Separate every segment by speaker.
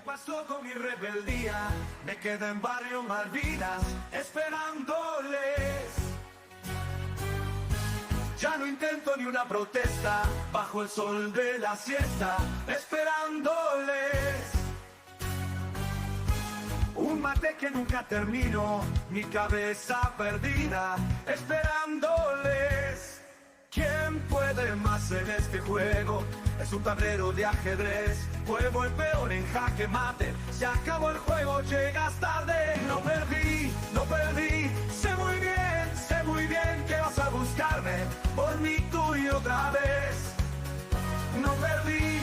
Speaker 1: pasó con mi rebeldía? Me quedé en Barrio Malvinas esperándoles. Ya no intento ni una protesta bajo el sol de la siesta esperándoles. Un mate que nunca termino, mi cabeza perdida esperándoles. ¿Quién puede más en este juego? Es un tablero de ajedrez. Muevo el peón en jaque mate. Se acabó el juego, llegas tarde. No perdí, sé muy bien que vas a buscarme por mí tú y otra vez. No perdí,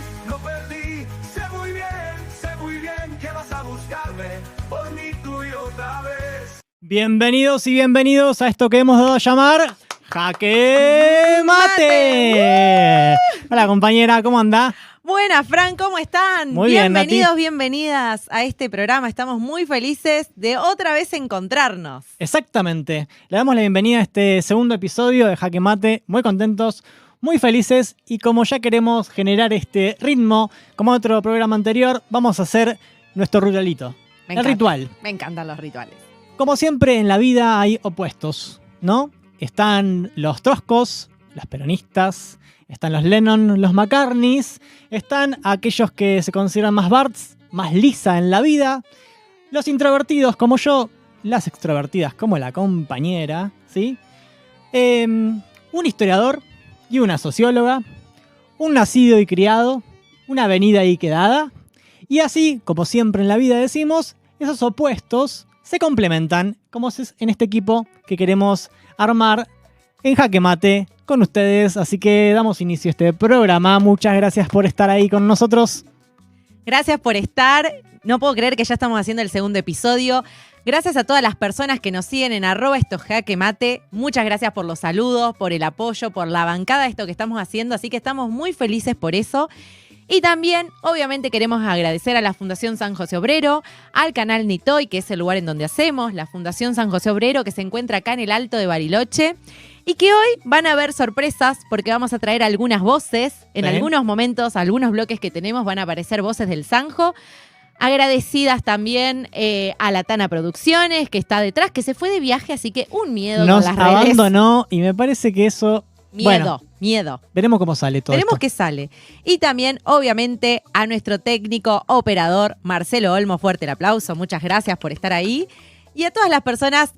Speaker 1: sé muy bien que vas a buscarme por mí tú y otra vez.
Speaker 2: Bienvenidos y bienvenidos a esto que hemos dado a llamar Jaque Mate. Hola compañera, ¿cómo anda?
Speaker 3: Buenas, Fran, ¿cómo están?
Speaker 2: Muy bien, Nati.
Speaker 3: Bienvenidos, bienvenidas a este programa. Estamos muy felices de otra vez encontrarnos.
Speaker 2: Exactamente. Le damos la bienvenida a este segundo episodio de Jaque Mate. Muy contentos, muy felices. Y como ya queremos generar este ritmo, como otro programa anterior, vamos a hacer nuestro ritualito. El ritual.
Speaker 3: Me encantan los rituales.
Speaker 2: Como siempre en la vida hay opuestos, ¿no? Están los troscos, los peronistas, están los Lennon, los McCartneys, están aquellos que se consideran más Barts, más lisa en la vida, los introvertidos como yo, las extrovertidas como la compañera, ¿sí? Un historiador y una socióloga, un nacido y criado, una venida y quedada, y así, como siempre en la vida decimos, esos opuestos se complementan, como es en este equipo que queremos armar en Jaque Mate con ustedes. Así que damos inicio a este programa. Muchas gracias por estar ahí con nosotros.
Speaker 3: Gracias por estar. No puedo creer que ya estamos haciendo el segundo episodio. Gracias a todas las personas que nos siguen en @estojaquemate. Muchas gracias por los saludos, por el apoyo, por la bancada de esto que estamos haciendo. Así que estamos muy felices por eso. Y también, obviamente, queremos agradecer a la Fundación San José Obrero, al canal Nitoy, que es el lugar en donde hacemos, la Fundación San José Obrero, que se encuentra acá en el Alto de Bariloche, y que hoy van a haber sorpresas porque vamos a traer algunas voces. En algunos momentos, algunos bloques que tenemos van a aparecer voces del Sanjo. Agradecidas también a la Tana Producciones, que está detrás, que se fue de viaje, así que un miedo
Speaker 2: Nos
Speaker 3: con las redes.
Speaker 2: abandonó y me parece que eso...
Speaker 3: Miedo.
Speaker 2: Veremos cómo sale todo
Speaker 3: Veremos
Speaker 2: esto.
Speaker 3: qué sale. Y también, obviamente, a nuestro técnico operador, Marcelo Olmo. Fuerte el aplauso. Muchas gracias por estar ahí. Y a todas las personas,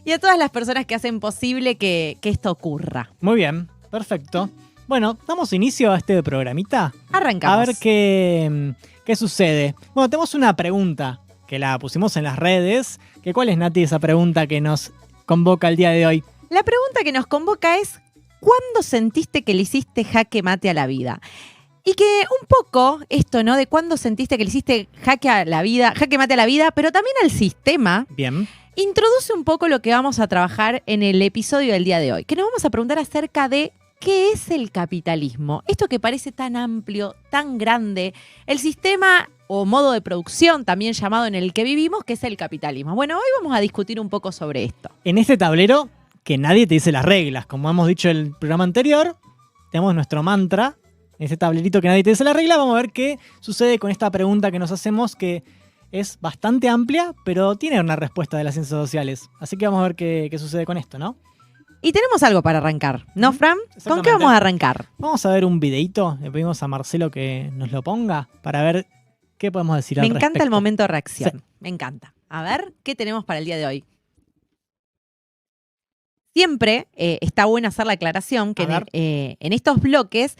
Speaker 3: y a todas las personas que hacen posible que esto ocurra.
Speaker 2: Muy bien, perfecto. Bueno, damos inicio a este programita.
Speaker 3: Arrancamos.
Speaker 2: A ver qué sucede. Bueno, tenemos una pregunta que la pusimos en las redes. ¿Cuál es, Nati, esa pregunta que nos convoca el día de hoy?
Speaker 3: La pregunta que nos convoca es: ¿cuándo sentiste que le hiciste jaque mate a la vida? Y que un poco esto, ¿no? De cuándo sentiste que le hiciste jaque mate a la vida, pero también al sistema.
Speaker 2: Bien.
Speaker 3: Introduce un poco lo que vamos a trabajar en el episodio del día de hoy, que nos vamos a preguntar acerca de qué es el capitalismo. Esto que parece tan amplio, tan grande, el sistema o modo de producción también llamado en el que vivimos, que es el capitalismo. Bueno, hoy vamos a discutir un poco sobre esto.
Speaker 2: En este tablero, que nadie te dice las reglas. Como hemos dicho en el programa anterior, tenemos nuestro mantra. En ese tablerito que nadie te dice la regla, vamos a ver qué sucede con esta pregunta que nos hacemos, que es bastante amplia, pero tiene una respuesta de las ciencias sociales. Así que vamos a ver qué sucede con esto, ¿no?
Speaker 3: Y tenemos algo para arrancar, ¿no, Fran? ¿Con qué vamos a arrancar?
Speaker 2: Vamos a ver un videíto. Le pedimos a Marcelo que nos lo ponga para ver qué podemos decir al respecto.
Speaker 3: Me encanta el momento de reacción.
Speaker 2: Sí.
Speaker 3: Me encanta. A ver, ¿qué tenemos para el día de hoy? Siempre está bueno hacer la aclaración que en estos bloques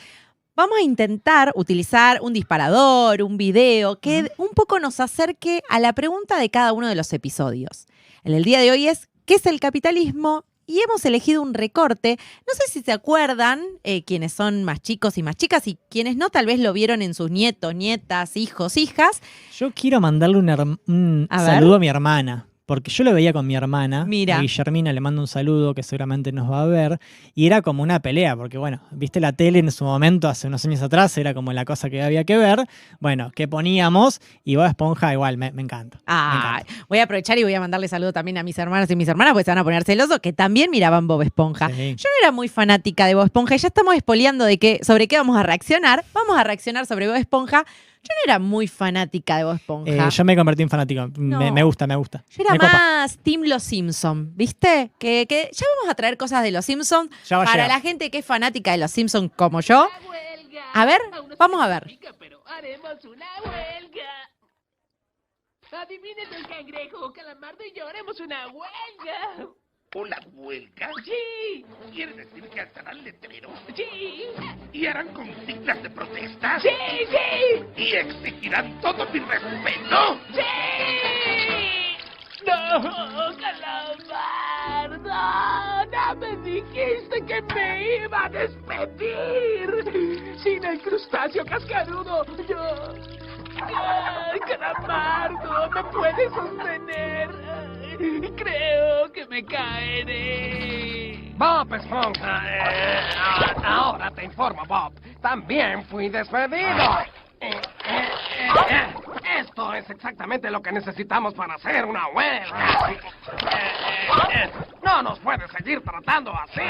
Speaker 3: vamos a intentar utilizar un disparador, un video, que un poco nos acerque a la pregunta de cada uno de los episodios. El día de hoy es: ¿qué es el capitalismo? Y hemos elegido un recorte. No sé si se acuerdan quienes son más chicos y más chicas, y quienes no, tal vez lo vieron en sus nietos, nietas, hijos, hijas.
Speaker 2: Yo quiero mandarle un saludo a mi hermana. Porque yo lo veía con mi hermana.
Speaker 3: Mira.
Speaker 2: A Guillermina le mando un saludo, que seguramente nos va a ver. Y era como una pelea, porque bueno, viste la tele en su momento, hace unos años atrás, era como la cosa que había que ver. Bueno, ¿qué poníamos? Y Bob Esponja igual, me encanta.
Speaker 3: Voy a aprovechar y voy a mandarle saludo también a mis hermanos y mis hermanas, porque se van a poner celosos, que también miraban Bob Esponja.
Speaker 2: Sí.
Speaker 3: Yo no era muy fanática de Bob Esponja, y ya estamos espoleando sobre qué vamos a reaccionar. Vamos a reaccionar sobre Bob Esponja. Yo no era muy fanática de Bob Esponja.
Speaker 2: Yo me convertí en fanático.
Speaker 3: No.
Speaker 2: Me gusta, me gusta.
Speaker 3: Yo era
Speaker 2: Me copa.
Speaker 3: más Team Los Simpson, ¿viste? Que ya vamos a traer cosas de Los Simpson
Speaker 2: Ya va a
Speaker 3: para
Speaker 2: llegar.
Speaker 3: la gente que es fanática de Los Simpson como yo. A ver, vamos a ver.
Speaker 4: Pero haremos una huelga. Adivinen el cangrejo, Calamardo y yo haremos una huelga.
Speaker 5: ¿Una huelga?
Speaker 4: Sí,
Speaker 5: ¿Quiere decir que alzarán letreros?
Speaker 4: sí,
Speaker 5: ¿Y harán consignas de protesta?
Speaker 4: sí, sí,
Speaker 5: ¿Y exigirán todo mi respeto?
Speaker 4: sí. No, Calamardo, no me dijiste que me iba a despedir. Sin el crustáceo cascarudo, yo... Ay, Calamardo, ¿me puedes sostener? Ay, creo que me caeré.
Speaker 6: Bob Esponja, ahora te informo, Bob. También fui despedido. Esto es exactamente lo que necesitamos para hacer una huelga. No nos puede seguir tratando así.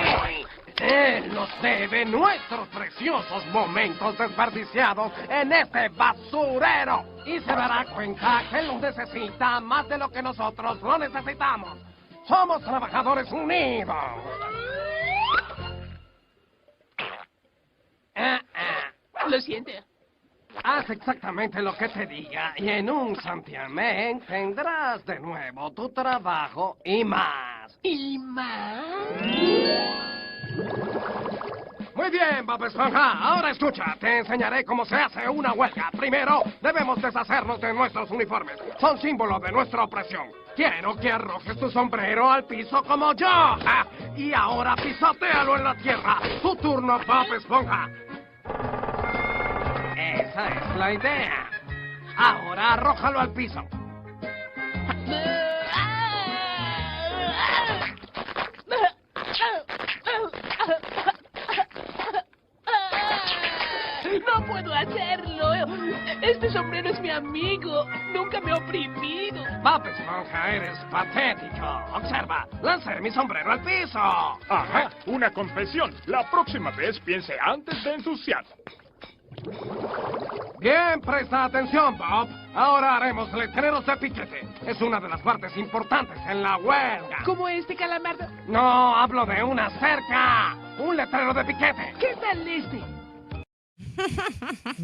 Speaker 6: Él nos debe nuestros preciosos momentos desperdiciados en este basurero. Y se dará cuenta que él los necesita más de lo que nosotros lo necesitamos. Somos trabajadores unidos.
Speaker 4: Lo siento.
Speaker 6: Haz exactamente lo que te diga y en un santiamén tendrás de nuevo tu trabajo y más.
Speaker 4: ¿Y más?
Speaker 6: Muy bien, Bob Esponja. Ahora escucha, te enseñaré cómo se hace una huelga. Primero, debemos deshacernos de nuestros uniformes. Son símbolo de nuestra opresión. Quiero que arrojes tu sombrero al piso como yo. Ah, y ahora pisotéalo en la tierra. Tu turno, Bob Esponja. Esa es la idea. Ahora arrójalo al piso.
Speaker 4: No puedo hacerlo. Este sombrero es mi amigo. Nunca me ha oprimido.
Speaker 6: Bob Esponja, eres patético. Observa, lancé mi sombrero al piso.
Speaker 7: Ajá, una confesión. La próxima vez piense antes de ensuciar.
Speaker 6: Bien, presta atención, Bob. Ahora haremos letreros de piquete. Es una de las partes importantes en la huelga.
Speaker 4: Como este, Calamardo.
Speaker 6: No, hablo de una cerca. Un letrero de piquete.
Speaker 4: ¿Qué tal este?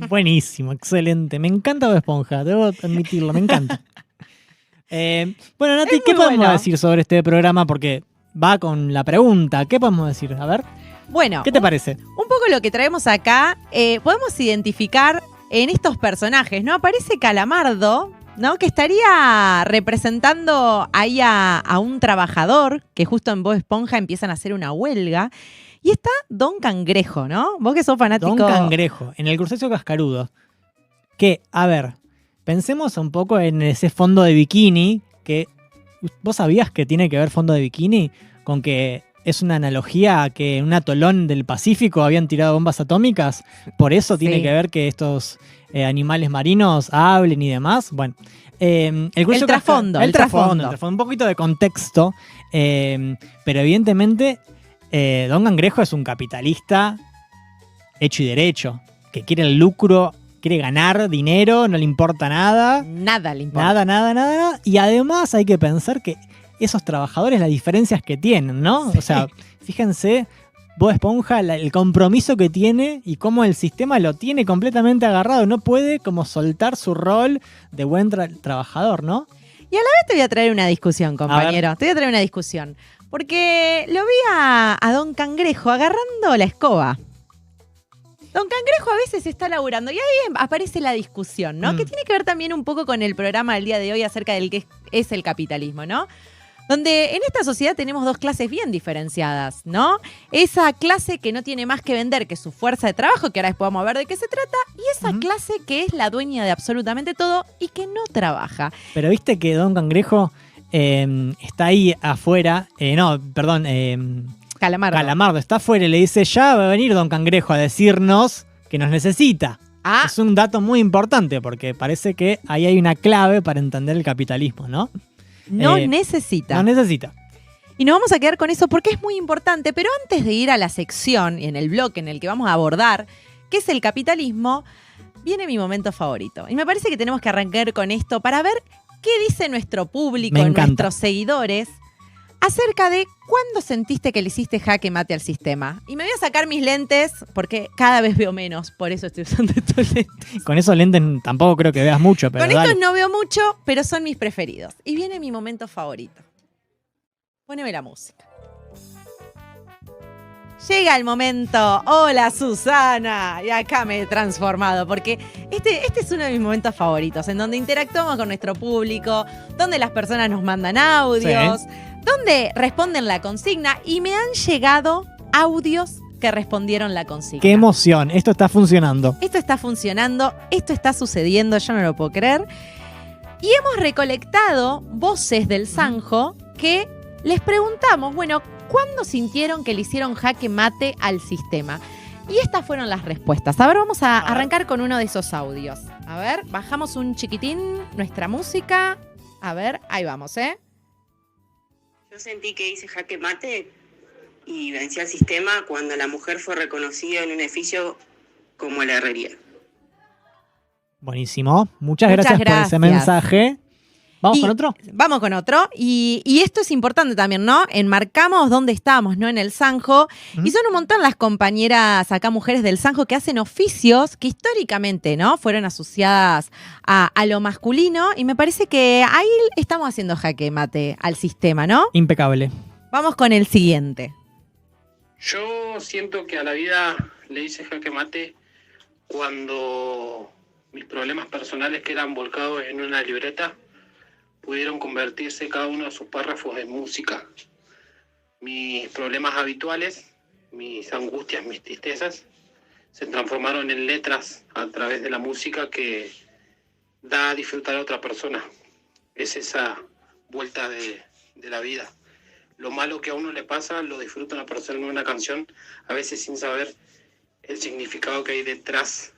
Speaker 2: Buenísimo, excelente. Me encanta Bob Esponja, debo admitirlo, me encanta. Bueno, Nati,
Speaker 3: Es
Speaker 2: ¿qué
Speaker 3: muy
Speaker 2: podemos
Speaker 3: bueno.
Speaker 2: decir sobre este programa? Porque va con la pregunta. ¿Qué podemos decir? A ver,
Speaker 3: Bueno,
Speaker 2: ¿qué te parece?
Speaker 3: un poco lo que traemos acá, podemos identificar en estos personajes, ¿no? Aparece Calamardo, ¿no? Que estaría representando ahí a un trabajador que justo en Bob Esponja empiezan a hacer una huelga. Y está Don Cangrejo, ¿no? Vos que sos fanático.
Speaker 2: Don Cangrejo, en el crustáceo cascarudo. Que, a ver, pensemos un poco en ese fondo de bikini. Que, ¿vos sabías que tiene que ver fondo de bikini con que es una analogía a que en un atolón del Pacífico habían tirado bombas atómicas? Por eso tiene
Speaker 3: Sí.
Speaker 2: que ver que estos animales marinos hablen y demás. Bueno, el
Speaker 3: trasfondo,
Speaker 2: el
Speaker 3: el
Speaker 2: trasfondo,
Speaker 3: trasfondo.
Speaker 2: un poquito de contexto. Pero evidentemente, Don Cangrejo es un capitalista hecho y derecho, que quiere el lucro, quiere ganar dinero, no le importa nada.
Speaker 3: Nada le importa.
Speaker 2: Nada. Y además hay que pensar que esos trabajadores, las diferencias que tienen, ¿no?
Speaker 3: Sí.
Speaker 2: O sea, fíjense, Bob Esponja, el compromiso que tiene y cómo el sistema lo tiene completamente agarrado. No puede como soltar su rol de buen trabajador, ¿no?
Speaker 3: Y a la vez te voy a traer una discusión, compañero. Te voy a traer una discusión. Porque lo vi a Don Cangrejo agarrando la escoba. Don Cangrejo a veces está laburando y ahí aparece la discusión, ¿no? Que tiene que ver también un poco con el programa del día de hoy acerca del que es el capitalismo, ¿no? Donde en esta sociedad tenemos dos clases bien diferenciadas, ¿no? Esa clase que no tiene más que vender que su fuerza de trabajo, que ahora después vamos a ver de qué se trata, y esa clase que es la dueña de absolutamente todo y que no trabaja.
Speaker 2: Pero viste que Don Cangrejo está ahí afuera.
Speaker 3: Calamardo.
Speaker 2: Calamardo está afuera y le dice, ya va a venir Don Cangrejo a decirnos que nos necesita.
Speaker 3: Ah,
Speaker 2: Es un dato muy importante porque parece que ahí hay una clave para entender el capitalismo, ¿no?
Speaker 3: no
Speaker 2: eh,
Speaker 3: necesita.
Speaker 2: Nos necesita.
Speaker 3: Y nos vamos a quedar con eso porque es muy importante. Pero antes de ir a la sección y en el bloque en el que vamos a abordar qué es el capitalismo, viene mi momento favorito. Y me parece que tenemos que arrancar con esto para ver qué dice nuestro público,
Speaker 2: Me encanta.
Speaker 3: nuestros seguidores, acerca de cuándo sentiste que le hiciste jaque mate al sistema. Y me voy a sacar mis lentes porque cada vez veo menos, por eso estoy usando estos lentes.
Speaker 2: Con esos lentes tampoco creo que veas mucho, pero
Speaker 3: Con
Speaker 2: dale.
Speaker 3: estos no veo mucho, pero son mis preferidos. Y viene mi momento favorito. Poneme la música. Llega el momento. Hola, Susana. Y acá me he transformado porque este es uno de mis momentos favoritos, en donde interactuamos con nuestro público, donde las personas nos mandan audios, donde responden la consigna y me han llegado audios que respondieron la consigna.
Speaker 2: ¡Qué emoción! Esto está funcionando.
Speaker 3: Esto está funcionando, esto está sucediendo, yo no lo puedo creer. Y hemos recolectado voces del Sanjo que les preguntamos, bueno, ¿cuándo sintieron que le hicieron jaque mate al sistema? Y estas fueron las respuestas. A ver, vamos a arrancar con uno de esos audios. A ver, bajamos un chiquitín nuestra música. A ver, ahí vamos, ¿eh?
Speaker 8: Yo sentí que hice jaque mate y vencí al sistema cuando la mujer fue reconocida en un oficio como la herrería.
Speaker 2: Buenísimo. Muchas
Speaker 3: Muchas
Speaker 2: gracias por ese
Speaker 3: gracias.
Speaker 2: mensaje. ¿Vamos
Speaker 3: Y
Speaker 2: con otro?
Speaker 3: Vamos con otro. Y esto es importante también, ¿no? Enmarcamos dónde estamos, ¿no? En el Sanjo. Y son un montón las compañeras acá, mujeres del Sanjo, que hacen oficios que históricamente, ¿no? Fueron asociadas a lo masculino. Y me parece que ahí estamos haciendo jaque mate al sistema, ¿no?
Speaker 2: Impecable.
Speaker 3: Vamos con el siguiente.
Speaker 9: Yo siento que a la vida le hice jaque mate cuando mis problemas personales que eran volcados en una libreta pudieron convertirse cada uno de sus párrafos en música. Mis problemas habituales, mis angustias, mis tristezas, se transformaron en letras a través de la música que da a disfrutar a otra persona. Es esa vuelta de la vida. Lo malo que a uno le pasa lo disfruta una persona en una canción, a veces sin saber el significado que hay detrás.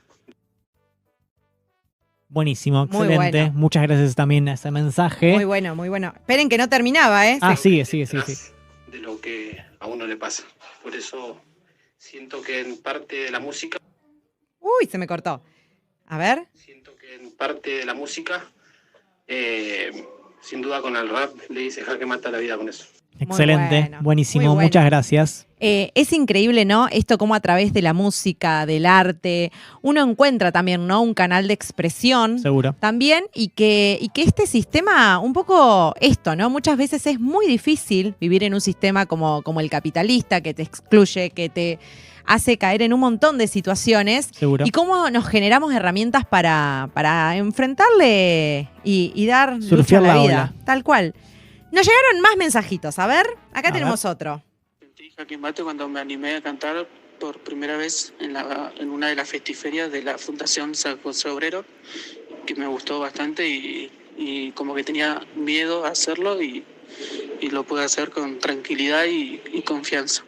Speaker 2: Buenísimo,
Speaker 3: Muy
Speaker 2: excelente.
Speaker 3: bueno.
Speaker 2: Muchas gracias también a ese mensaje.
Speaker 3: Muy bueno, muy bueno. Esperen que no terminaba, ¿eh?
Speaker 2: Ah,
Speaker 3: Sí.
Speaker 2: sigue.
Speaker 9: Detrás de lo que a uno le pasa. Por eso siento que en parte de la música,
Speaker 3: Uy, se me cortó. A ver.
Speaker 9: Sin duda con el rap le hice jaque mate a la vida con eso.
Speaker 2: Excelente,
Speaker 3: bueno,
Speaker 2: buenísimo.
Speaker 3: muy bueno.
Speaker 2: Muchas gracias.
Speaker 3: Es increíble, ¿no? Esto como a través de la música, del arte, uno encuentra también, ¿no? Un canal de expresión.
Speaker 2: Seguro.
Speaker 3: También, y que este sistema, un poco esto, ¿no? Muchas veces es muy difícil vivir en un sistema como el capitalista, que te excluye, que te hace caer en un montón de situaciones.
Speaker 2: Seguro.
Speaker 3: Y cómo nos generamos herramientas para enfrentarle y dar lucha a
Speaker 2: Surfear
Speaker 3: la
Speaker 2: la
Speaker 3: vida.
Speaker 2: ola.
Speaker 3: Tal cual. Nos llegaron más mensajitos. A ver, acá
Speaker 2: A
Speaker 3: tenemos otro.
Speaker 10: Sentí jaque mate cuando me animé a cantar por primera vez en una de las festiferias de la Fundación San José Obrero, que me gustó bastante y como que tenía miedo a hacerlo y lo pude hacer con tranquilidad y confianza.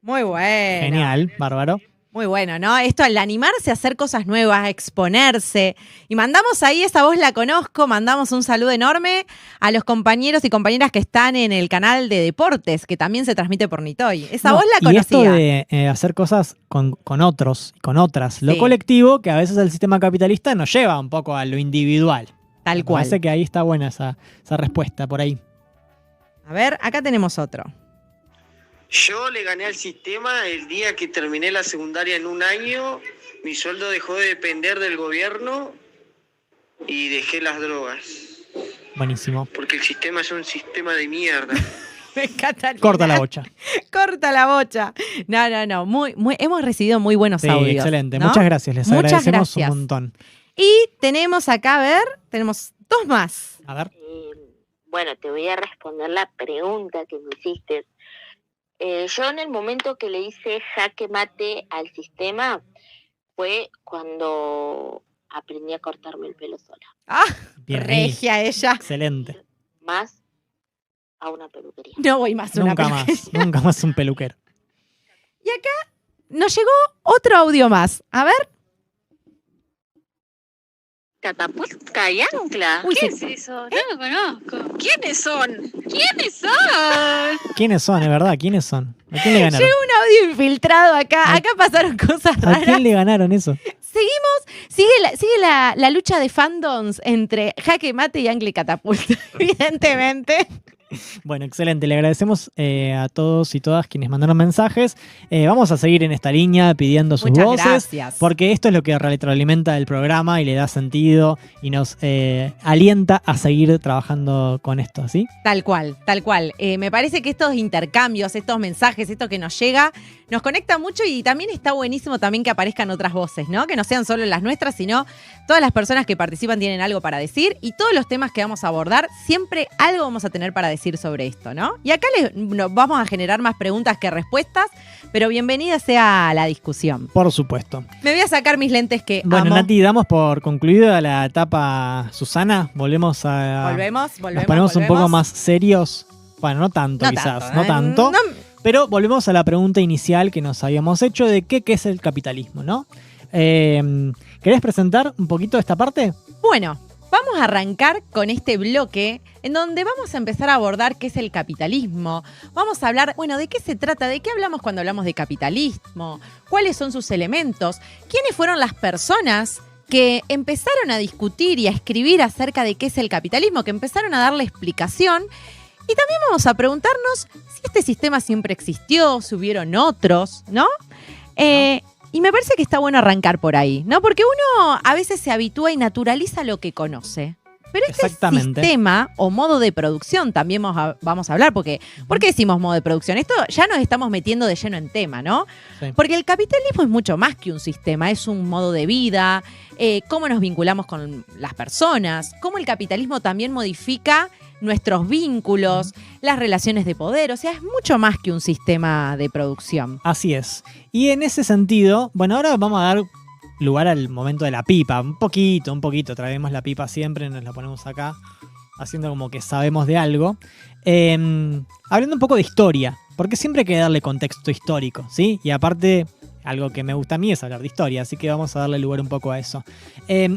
Speaker 3: Muy bueno.
Speaker 2: Genial, bárbaro.
Speaker 3: Muy bueno, ¿no? Esto, al animarse a hacer cosas nuevas, a exponerse. Y mandamos ahí, esa voz la conozco, mandamos un saludo enorme a los compañeros y compañeras que están en el canal de deportes, que también se transmite por Nitoy. Esa
Speaker 2: No,
Speaker 3: voz la
Speaker 2: y esto
Speaker 3: conocía.
Speaker 2: de hacer cosas con otros, con otras, lo
Speaker 3: Sí.
Speaker 2: colectivo, que a veces el sistema capitalista nos lleva un poco a lo individual.
Speaker 3: Tal
Speaker 2: Me
Speaker 3: cual.
Speaker 2: parece que ahí está buena esa respuesta por ahí.
Speaker 3: A ver, acá tenemos otro.
Speaker 8: Yo le gané al sistema el día que terminé la secundaria en un año. Mi sueldo dejó de depender del gobierno y dejé las drogas.
Speaker 2: Buenísimo.
Speaker 8: Porque el sistema es un sistema de mierda.
Speaker 3: Me encanta.
Speaker 2: Corta la bocha.
Speaker 3: Corta la bocha. No. Hemos recibido muy buenos
Speaker 2: Sí,
Speaker 3: audios.
Speaker 2: excelente.
Speaker 3: ¿no?
Speaker 2: Muchas gracias, les
Speaker 3: Muchas
Speaker 2: agradecemos
Speaker 3: gracias.
Speaker 2: un montón.
Speaker 3: Y tenemos acá, a ver, tenemos dos más.
Speaker 2: A ver.
Speaker 11: Bueno, te voy a responder la pregunta que me hiciste. Yo en el momento que le hice jaque mate al sistema fue cuando aprendí a cortarme el pelo sola.
Speaker 3: Ah,
Speaker 2: Bien ahí.
Speaker 3: regia ella.
Speaker 2: Excelente.
Speaker 11: Más a una peluquería.
Speaker 3: No voy más a una
Speaker 2: Nunca
Speaker 3: peluquería.
Speaker 2: más, nunca más un peluquero.
Speaker 3: Y acá nos llegó otro audio más. A ver.
Speaker 11: Catapulta y ancla.
Speaker 3: Uy,
Speaker 11: ¿Qué
Speaker 3: se-
Speaker 11: es eso? No lo conozco. ¿Quiénes son? ¿Quiénes son?
Speaker 2: ¿Quiénes son, es verdad? ¿Quiénes son? ¿A quién le ganaron?
Speaker 3: Llegó un audio infiltrado acá.
Speaker 2: Ay.
Speaker 3: Acá pasaron cosas
Speaker 2: ¿A
Speaker 3: raras.
Speaker 2: quién le ganaron eso?
Speaker 3: Sigue la lucha de fandoms entre Jaque Mate y Angle Catapulta, evidentemente.
Speaker 2: Bueno, excelente. Le agradecemos a todos y todas quienes mandaron mensajes. Vamos a seguir en esta línea pidiendo sus
Speaker 3: Muchas
Speaker 2: voces.
Speaker 3: gracias.
Speaker 2: Porque esto es lo que retroalimenta el programa y le da sentido y nos alienta a seguir trabajando con esto, ¿sí?
Speaker 3: Tal cual, tal cual. Me parece que estos intercambios, estos mensajes, esto que nos llega, nos conecta mucho y también está buenísimo también que aparezcan otras voces, ¿no? Que no sean solo las nuestras, sino todas las personas que participan tienen algo para decir y todos los temas que vamos a abordar, siempre algo vamos a tener para decir sobre esto, ¿no? Y acá vamos a generar más preguntas que respuestas, pero bienvenida sea la discusión.
Speaker 2: Por supuesto.
Speaker 3: Me voy a sacar mis lentes que
Speaker 2: Bueno,
Speaker 3: amo.
Speaker 2: Nati, damos por concluida la etapa Susana. Volvemos.
Speaker 3: Volvemos.
Speaker 2: Nos ponemos un poco más serios. Bueno, no tanto
Speaker 3: No
Speaker 2: quizás,
Speaker 3: tanto,
Speaker 2: no tanto.
Speaker 3: No-
Speaker 2: Pero volvemos a la pregunta inicial que nos habíamos hecho de qué es el capitalismo, ¿no? ¿Querés presentar un poquito esta parte?
Speaker 3: Bueno, vamos a arrancar con este bloque en donde vamos a empezar a abordar qué es el capitalismo. Vamos a hablar, bueno, de qué se trata, de qué hablamos cuando hablamos de capitalismo, cuáles son sus elementos, quiénes fueron las personas que empezaron a discutir y a escribir acerca de qué es el capitalismo, que empezaron a darle explicación. Y también vamos a preguntarnos si este sistema siempre existió, si hubieron otros, ¿no? Y me parece que está bueno arrancar por ahí, ¿no? Porque uno a veces se habitúa y naturaliza lo que conoce. Pero este
Speaker 2: Exactamente.
Speaker 3: sistema o modo de producción también vamos a hablar, porque ¿por qué decimos modo de producción? Esto ya nos estamos metiendo de lleno en tema, ¿no?
Speaker 2: Sí.
Speaker 3: Porque el capitalismo es mucho más que un sistema, es un modo de vida, cómo nos vinculamos con las personas, cómo el capitalismo también modifica nuestros vínculos, las relaciones de poder, o sea, es mucho más que un sistema de producción.
Speaker 2: Así es. Y en ese sentido, bueno, ahora vamos a dar lugar al momento de la pipa. Un poquito. Traemos la pipa siempre, nos la ponemos acá, haciendo como que sabemos de algo. Hablando un poco de historia, porque siempre hay que darle contexto histórico, ¿sí? Y aparte, algo que me gusta a mí es hablar de historia, así que vamos a darle lugar un poco a eso.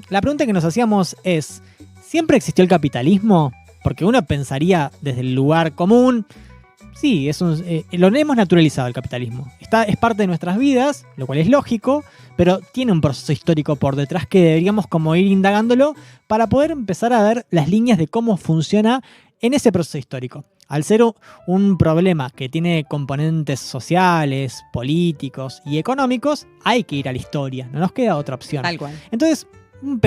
Speaker 2: La pregunta que nos hacíamos es, ¿siempre existió el capitalismo? Porque uno pensaría desde el lugar común, sí, lo hemos naturalizado el capitalismo. Es parte de nuestras vidas, lo cual es lógico, pero tiene un proceso histórico por detrás que deberíamos como ir indagándolo para poder empezar a ver las líneas de cómo funciona en ese proceso histórico. Al ser un problema que tiene componentes sociales, políticos y económicos, hay que ir a la historia, no nos queda otra opción.
Speaker 3: Tal cual.
Speaker 2: Entonces, un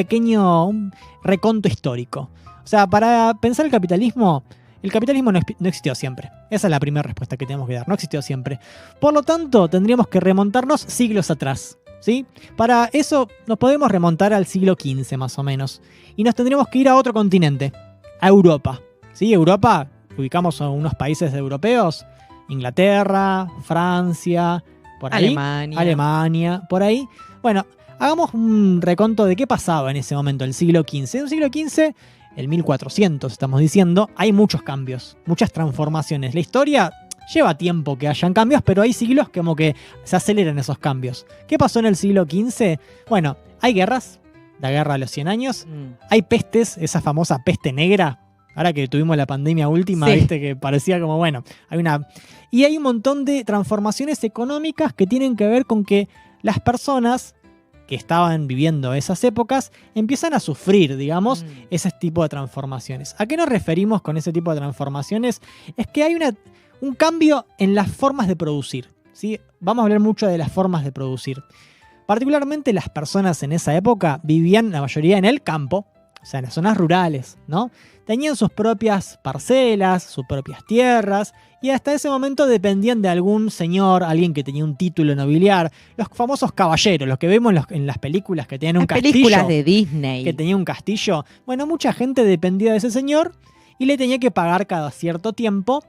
Speaker 2: reconto histórico. O sea, para pensar el capitalismo no existió siempre. Esa es la primera respuesta que tenemos que dar. No existió siempre. Por lo tanto, tendríamos que remontarnos siglos atrás, ¿sí? Para eso nos podemos remontar al siglo XV más o menos. Y nos tendríamos que ir a otro continente, a Europa. ¿Sí? Europa, ubicamos a unos países europeos, Inglaterra, Francia, por ahí. Alemania, por ahí. Bueno, hagamos un reconto de qué pasaba en ese momento, el siglo XV. En el siglo XV, el 1400 estamos diciendo, hay muchos cambios, muchas transformaciones. La historia lleva tiempo que hayan cambios, pero hay siglos como que se aceleran esos cambios. ¿Qué pasó en el siglo XV? Bueno, hay guerras, la guerra de los 100 años, hay pestes, esa famosa peste negra. Ahora que tuvimos la pandemia última,
Speaker 3: Sí.
Speaker 2: viste que parecía como, bueno, y hay un montón de transformaciones económicas que tienen que ver con que las personas que estaban viviendo esas épocas empiezan a sufrir, digamos, ese tipo de transformaciones. ¿A qué nos referimos con ese tipo de transformaciones? Es que hay un cambio en las formas de producir, ¿sí? Vamos a hablar mucho de las formas de producir. Particularmente las personas en esa época vivían la mayoría en el campo, o sea, en las zonas rurales, ¿no? Tenían sus propias parcelas, sus propias tierras, y hasta ese momento dependían de algún señor, alguien que tenía un título nobiliar, los famosos caballeros, los que vemos en las películas que tenían un castillo.
Speaker 3: Películas de Disney.
Speaker 2: Que tenía un castillo. Bueno, mucha gente dependía de ese señor y le tenía que pagar cada cierto tiempo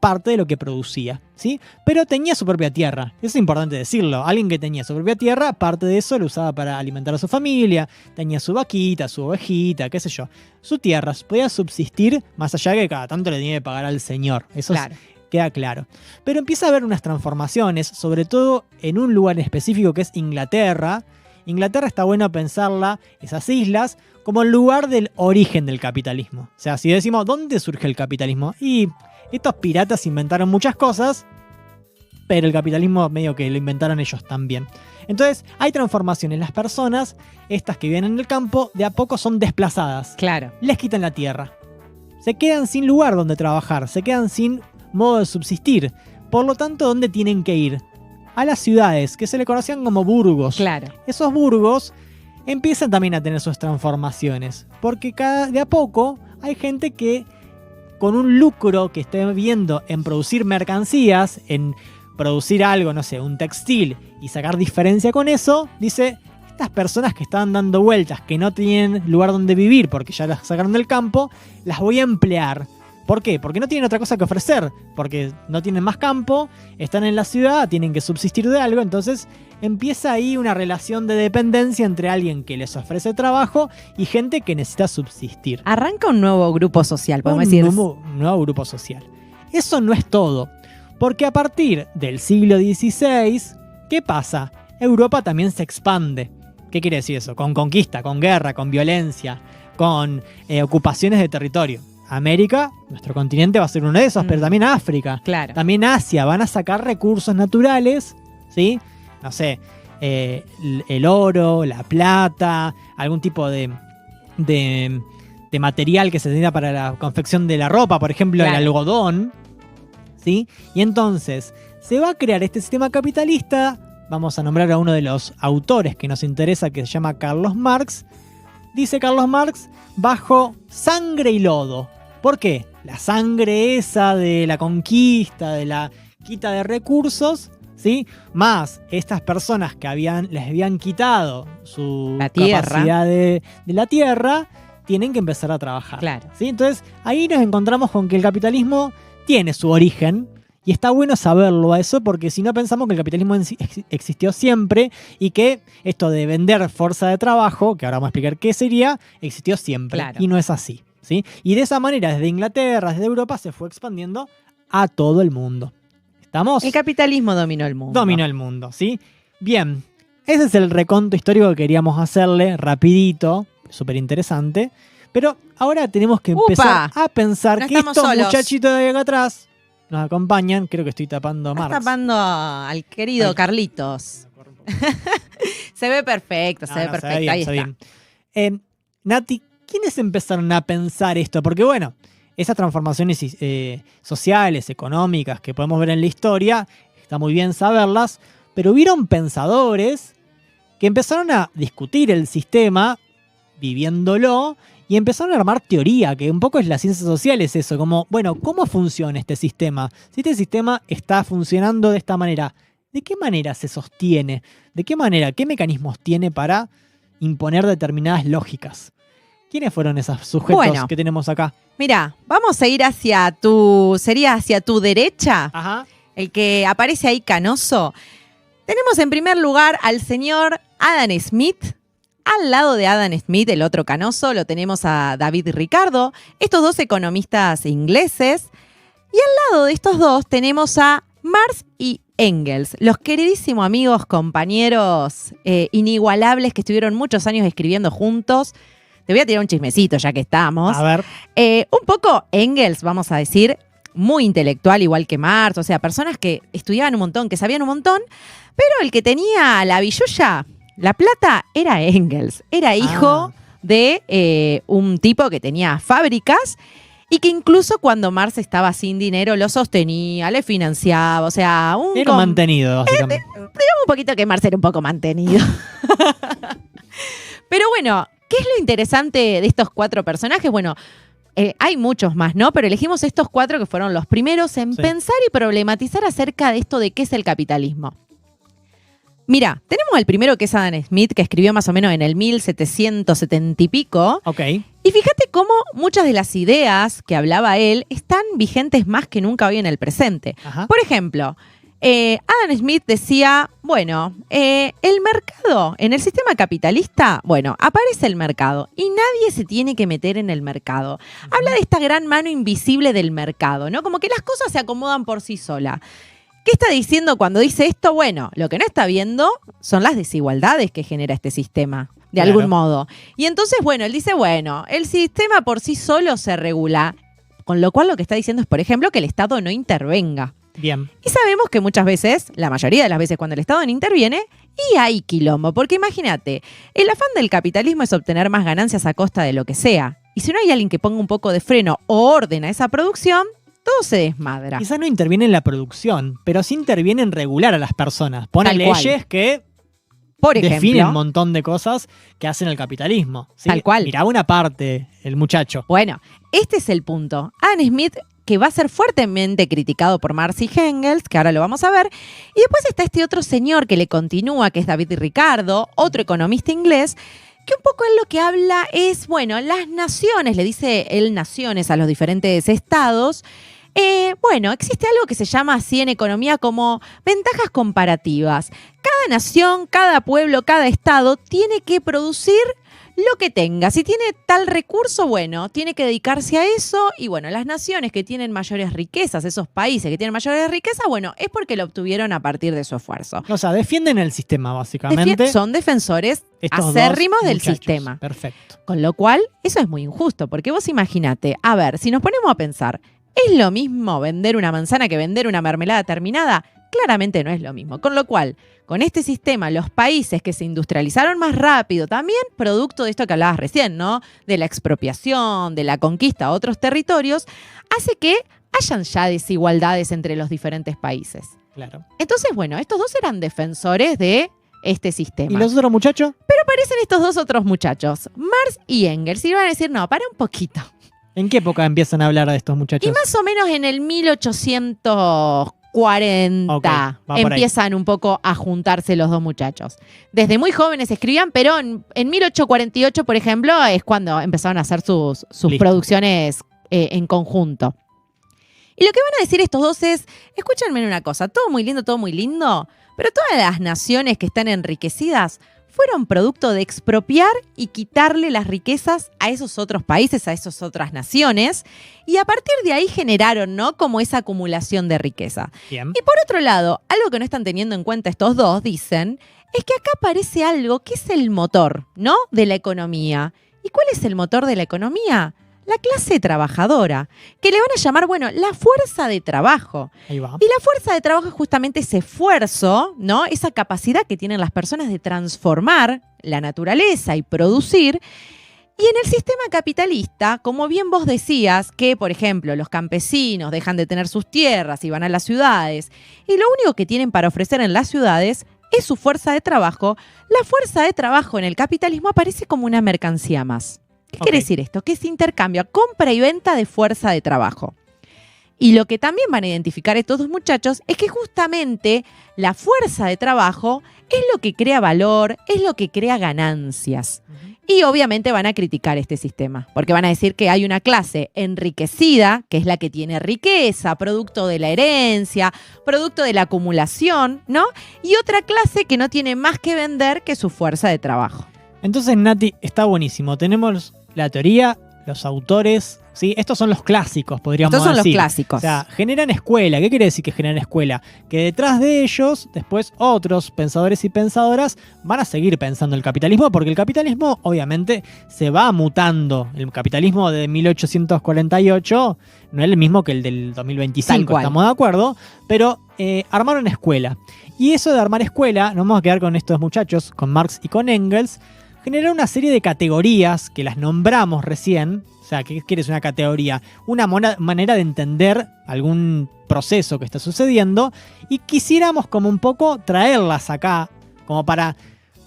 Speaker 2: parte de lo que producía, ¿sí? Pero tenía su propia tierra, eso es importante decirlo. Alguien que tenía su propia tierra, parte de eso lo usaba para alimentar a su familia, tenía su vaquita, su ovejita, qué sé yo. Su tierra podía subsistir más allá que cada tanto le tenía que pagar al señor, eso
Speaker 3: Claro.
Speaker 2: queda claro. Pero empieza a haber unas transformaciones, sobre todo en un lugar específico que es Inglaterra. Inglaterra está bueno pensarla, esas islas, como el lugar del origen del capitalismo. O sea, si decimos, ¿dónde surge el capitalismo? Y estos piratas inventaron muchas cosas, pero el capitalismo medio que lo inventaron ellos también. Entonces hay transformaciones. Las personas, estas que viven en el campo, de a poco son desplazadas.
Speaker 3: Claro.
Speaker 2: Les quitan la tierra. Se quedan sin lugar donde trabajar, se quedan sin modo de subsistir. Por lo tanto, ¿dónde tienen que ir? A las ciudades, que se le conocían como burgos.
Speaker 3: Claro.
Speaker 2: Esos burgos empiezan también a tener sus transformaciones, porque de a poco hay gente que con un lucro que esté viendo en producir mercancías, en producir algo, no sé, un textil, y sacar diferencia con eso, dice, estas personas que están dando vueltas, que no tienen lugar donde vivir porque ya las sacaron del campo, las voy a emplear. ¿Por qué? Porque no tienen otra cosa que ofrecer, porque no tienen más campo, están en la ciudad, tienen que subsistir de algo, entonces empieza ahí una relación de dependencia entre alguien que les ofrece trabajo y gente que necesita subsistir.
Speaker 3: Arranca un nuevo grupo social, podemos
Speaker 2: Un
Speaker 3: decir.
Speaker 2: nuevo grupo social. Eso no es todo, porque a partir del siglo XVI, ¿qué pasa? Europa también se expande. ¿Qué quiere decir eso? Con conquista, con guerra, con violencia, con ocupaciones de territorio. América, nuestro continente, va a ser uno de esos, pero también África,
Speaker 3: claro.
Speaker 2: También Asia, van a sacar recursos naturales, ¿sí? No sé, el oro, la plata, algún tipo de material que se necesita para la confección de la ropa, por ejemplo,
Speaker 3: Claro.
Speaker 2: el algodón, ¿sí? Y entonces se va a crear este sistema capitalista. Vamos a nombrar a uno de los autores que nos interesa, que se llama Carlos Marx. Dice Carlos Marx, bajo sangre y lodo. ¿Por qué? La sangre esa de la conquista, de la quita de recursos, ¿sí? Más estas personas que les habían quitado su capacidad de la tierra, tienen que empezar a trabajar.
Speaker 3: Claro.
Speaker 2: ¿Sí? Entonces ahí nos encontramos con que el capitalismo tiene su origen. Y está bueno saberlo a eso, porque si no pensamos que el capitalismo existió siempre y que esto de vender fuerza de trabajo, que ahora vamos a explicar qué sería, existió siempre.
Speaker 3: Claro.
Speaker 2: Y no es así, ¿sí? Y de esa manera, desde Inglaterra, desde Europa, se fue expandiendo a todo el mundo. ¿Estamos?
Speaker 3: El capitalismo dominó el mundo.
Speaker 2: Dominó el mundo, ¿sí? Bien, ese es el reconto histórico que queríamos hacerle, rapidito, súper interesante. Pero ahora tenemos que empezar a pensar
Speaker 3: No
Speaker 2: que
Speaker 3: estamos
Speaker 2: estos
Speaker 3: solos.
Speaker 2: muchachitos de acá atrás nos acompañan. Creo que estoy tapando a
Speaker 3: Estás
Speaker 2: Marx.
Speaker 3: tapando al querido Carlitos. Se ve perfecto, se ve
Speaker 2: No,
Speaker 3: perfecto.
Speaker 2: ve bien,
Speaker 3: Ahí
Speaker 2: se ve
Speaker 3: está.
Speaker 2: bien. Nati, ¿quiénes empezaron a pensar esto? Porque bueno, esas transformaciones sociales, económicas que podemos ver en la historia, está muy bien saberlas, pero hubieron pensadores que empezaron a discutir el sistema, viviéndolo, y empezaron a armar teoría, que un poco es la ciencia social, es eso, como, bueno, ¿cómo funciona este sistema? Si este sistema está funcionando de esta manera, ¿de qué manera se sostiene? ¿De qué manera, qué mecanismos tiene para imponer determinadas lógicas? ¿Quiénes fueron esos sujetos que tenemos acá?
Speaker 3: Mira, vamos a ir hacia sería hacia tu derecha,
Speaker 2: Ajá.
Speaker 3: El que aparece ahí canoso. Tenemos en primer lugar al señor Adam Smith. Al lado de Adam Smith, el otro canoso, lo tenemos a David Ricardo, estos dos economistas ingleses. Y al lado de estos dos tenemos a Marx y Engels, los queridísimos amigos, compañeros inigualables que estuvieron muchos años escribiendo juntos. Te voy a tirar un chismecito ya que estamos.
Speaker 2: A ver.
Speaker 3: Un poco Engels, vamos a decir, muy intelectual, igual que Marx, o sea, personas que estudiaban un montón, que sabían un montón, pero el que tenía la billulla, la plata, era Engels. Era hijo de un tipo que tenía fábricas y que incluso cuando Marx estaba sin dinero lo sostenía, le financiaba, o sea...
Speaker 2: Era mantenido, básicamente.
Speaker 3: Digamos un poquito que Marx era un poco mantenido. Pero bueno, ¿qué es lo interesante de estos cuatro personajes? Bueno, hay muchos más, ¿no? Pero elegimos estos cuatro que fueron los primeros en pensar y problematizar acerca de esto de qué es el capitalismo. Mira, tenemos el primero que es Adam Smith, que escribió más o menos en el 1770 y pico.
Speaker 2: Ok.
Speaker 3: Y fíjate cómo muchas de las ideas que hablaba él están vigentes más que nunca hoy en el presente.
Speaker 2: Ajá.
Speaker 3: Por ejemplo, Adam Smith decía, bueno, el mercado, en el sistema capitalista, bueno, aparece el mercado y nadie se tiene que meter en el mercado. Habla de esta gran mano invisible del mercado, ¿no? Como que las cosas se acomodan por sí solas. ¿Qué está diciendo cuando dice esto? Bueno, lo que no está viendo son las desigualdades que genera este sistema, de algún modo. Y entonces, bueno, él dice, bueno, el sistema por sí solo se regula, con lo cual lo que está diciendo es, por ejemplo, que el Estado no intervenga.
Speaker 2: Bien.
Speaker 3: Y sabemos que muchas veces, la mayoría de las veces cuando el Estado no interviene, y hay quilombo. Porque imagínate, el afán del capitalismo es obtener más ganancias a costa de lo que sea. Y si no hay alguien que ponga un poco de freno o orden a esa producción, todo se desmadra.
Speaker 2: Quizás no interviene en la producción, pero sí interviene en regular a las personas. Pone
Speaker 3: Tal
Speaker 2: leyes
Speaker 3: cual.
Speaker 2: que
Speaker 3: Por
Speaker 2: definen
Speaker 3: ejemplo,
Speaker 2: un montón de cosas que hacen el capitalismo. ¿sí?
Speaker 3: Tal cual.
Speaker 2: Mirá una parte, el muchacho.
Speaker 3: bueno, este es el punto. Adam Smith, que va a ser fuertemente criticado por Marx y Engels, que ahora lo vamos a ver. Y después está este otro señor que le continúa, que es David Ricardo, otro economista inglés, que un poco él lo que habla es, bueno, las naciones, le dice él naciones a los diferentes estados. Bueno, existe algo que se llama así en economía como ventajas comparativas. Cada nación, cada pueblo, cada estado tiene que producir lo que tenga. Si tiene tal recurso, bueno, tiene que dedicarse a eso. Y bueno, las naciones que tienen mayores riquezas, esos países que tienen mayores riquezas, bueno, es porque lo obtuvieron a partir de su esfuerzo.
Speaker 2: O sea, defienden el sistema, básicamente.
Speaker 3: Son defensores
Speaker 2: Estos
Speaker 3: acérrimos
Speaker 2: dos
Speaker 3: del
Speaker 2: muchachos.
Speaker 3: sistema.
Speaker 2: Perfecto.
Speaker 3: Con lo cual, eso es muy injusto, porque vos imagínate, a ver, si nos ponemos a pensar, ¿es lo mismo vender una manzana que vender una mermelada terminada? Claramente no es lo mismo. Con lo cual, con este sistema, los países que se industrializaron más rápido, también producto de esto que hablabas recién, ¿no? De la expropiación, de la conquista a otros territorios, hace que hayan ya desigualdades entre los diferentes países.
Speaker 2: Claro.
Speaker 3: Entonces, bueno, estos dos eran defensores de este sistema.
Speaker 2: ¿Y los otros muchachos?
Speaker 3: Pero aparecen estos dos otros muchachos, Marx y Engels, y van a decir, no, para un poquito.
Speaker 2: ¿En qué época empiezan a hablar de estos muchachos?
Speaker 3: Y más o menos en el 1840
Speaker 2: Ok, va por ahí.
Speaker 3: empiezan un poco a juntarse los dos muchachos. Desde muy jóvenes escribían, pero en 1848, por ejemplo, es cuando empezaron a hacer sus
Speaker 2: Listo.
Speaker 3: producciones en conjunto. Y lo que van a decir estos dos es, escúchenme una cosa, todo muy lindo, pero todas las naciones que están enriquecidas fueron producto de expropiar y quitarle las riquezas a esos otros países, a esas otras naciones, y a partir de ahí generaron, ¿no? Como esa acumulación de riqueza.
Speaker 2: Bien.
Speaker 3: Y por otro lado, algo que no están teniendo en cuenta estos dos, dicen, es que acá aparece algo que es el motor, ¿no? De la economía. ¿Y cuál es el motor de la economía? La clase trabajadora, que le van a llamar, bueno, la fuerza de trabajo.
Speaker 2: Ahí va.
Speaker 3: Y la fuerza de trabajo es justamente ese esfuerzo, ¿no? Esa capacidad que tienen las personas de transformar la naturaleza y producir. Y en el sistema capitalista, como bien vos decías, que, por ejemplo, los campesinos dejan de tener sus tierras y van a las ciudades, y lo único que tienen para ofrecer en las ciudades es su fuerza de trabajo, la fuerza de trabajo en el capitalismo aparece como una mercancía más. ¿Qué quiere decir esto? Que se intercambia compra y venta de fuerza de trabajo. Y lo que también van a identificar estos dos muchachos es que justamente la fuerza de trabajo es lo que crea valor, es lo que crea ganancias. Y obviamente van a criticar este sistema, porque van a decir que hay una clase enriquecida, que es la que tiene riqueza, producto de la herencia, producto de la acumulación, ¿no? Y otra clase que no tiene más que vender que su fuerza de trabajo.
Speaker 2: Entonces, Nati, está buenísimo. Tenemos la teoría, los autores, ¿sí? Estos son los clásicos, podríamos decir.
Speaker 3: Estos son los clásicos.
Speaker 2: O sea, generan escuela. ¿Qué quiere decir que generan escuela? Que detrás de ellos, después otros pensadores y pensadoras van a seguir pensando el capitalismo, porque el capitalismo, obviamente, se va mutando. El capitalismo de 1848 no es el mismo que el del 2025, estamos de acuerdo, pero armaron escuela. Y eso de armar escuela, nos vamos a quedar con estos muchachos, con Marx y con Engels, generar una serie de categorías que las nombramos recién. O sea, ¿qué quieres una categoría? Una manera de entender algún proceso que está sucediendo, y quisiéramos como un poco traerlas acá, como para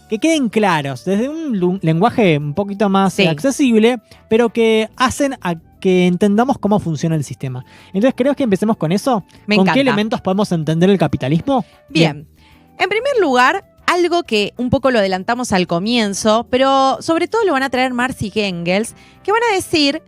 Speaker 2: que queden claros, desde un lenguaje un poquito más accesible, pero que hacen a que entendamos cómo funciona el sistema. Entonces, ¿creo que empecemos con eso?
Speaker 3: Me
Speaker 2: ¿Con
Speaker 3: encanta.
Speaker 2: qué elementos podemos entender el capitalismo?
Speaker 3: Bien. En primer lugar, algo que un poco lo adelantamos al comienzo, pero sobre todo lo van a traer Marx y Engels, que van a decir,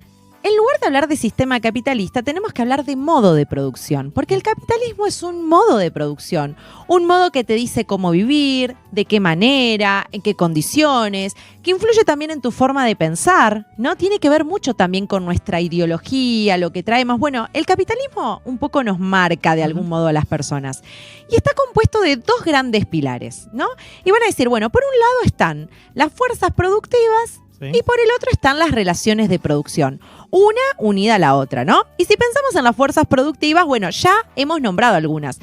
Speaker 3: en lugar de hablar de sistema capitalista, tenemos que hablar de modo de producción, porque el capitalismo es un modo de producción, un modo que te dice cómo vivir, de qué manera, en qué condiciones, que influye también en tu forma de pensar, ¿no? Tiene que ver mucho también con nuestra ideología, lo que traemos. Bueno, el capitalismo un poco nos marca de algún modo a las personas. Y está compuesto de dos grandes pilares, ¿no? Y van a decir, bueno, por un lado están las fuerzas productivas
Speaker 2: Sí.
Speaker 3: Y por el otro están las relaciones de producción, una unida a la otra, ¿no? Y si pensamos en las fuerzas productivas, bueno, ya hemos nombrado algunas.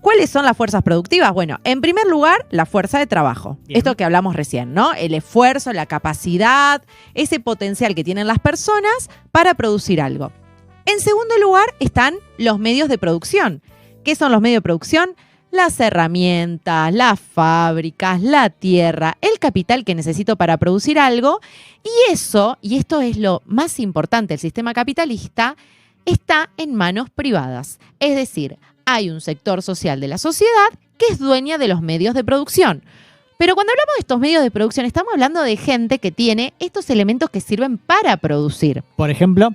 Speaker 3: ¿Cuáles son las fuerzas productivas? Bueno, en primer lugar, la fuerza de trabajo.
Speaker 2: Bien.
Speaker 3: Esto que hablamos recién, ¿no? El esfuerzo, la capacidad, ese potencial que tienen las personas para producir algo. En segundo lugar, están los medios de producción. ¿Qué son los medios de producción? Las herramientas, las fábricas, la tierra, el capital que necesito para producir algo. Y eso, y esto es lo más importante del sistema capitalista, está en manos privadas. Es decir, hay un sector social de la sociedad que es dueña de los medios de producción. Pero cuando hablamos de estos medios de producción, estamos hablando de gente que tiene estos elementos que sirven para producir.
Speaker 2: Por ejemplo,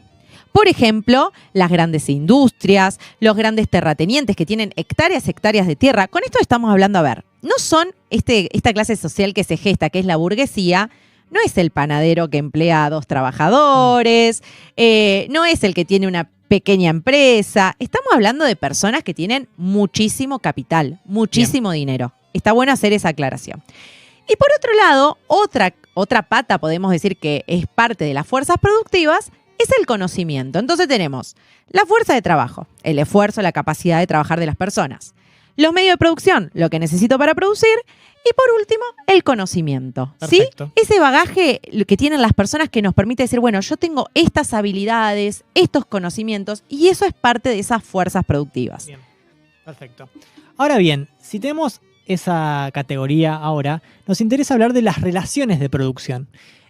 Speaker 3: las grandes industrias, los grandes terratenientes que tienen hectáreas de tierra. Con esto estamos hablando, a ver, no son esta clase social que se gesta, que es la burguesía. No es el panadero que emplea a 2 trabajadores, no es el que tiene una pequeña empresa. Estamos hablando de personas que tienen muchísimo capital, muchísimo dinero. Está bueno hacer esa aclaración. Y por otro lado, otra pata, podemos decir que es parte de las fuerzas productivas, es el conocimiento. Entonces tenemos la fuerza de trabajo, el esfuerzo, la capacidad de trabajar de las personas. Los medios de producción, lo que necesito para producir. Y por último, el conocimiento.
Speaker 2: Perfecto.
Speaker 3: ¿Sí? Ese bagaje que tienen las personas que nos permite decir, bueno, yo tengo estas habilidades, estos conocimientos, y eso es parte de esas fuerzas productivas.
Speaker 2: Bien, perfecto. Ahora bien, si tenemos esa categoría ahora, nos interesa hablar de las relaciones de producción.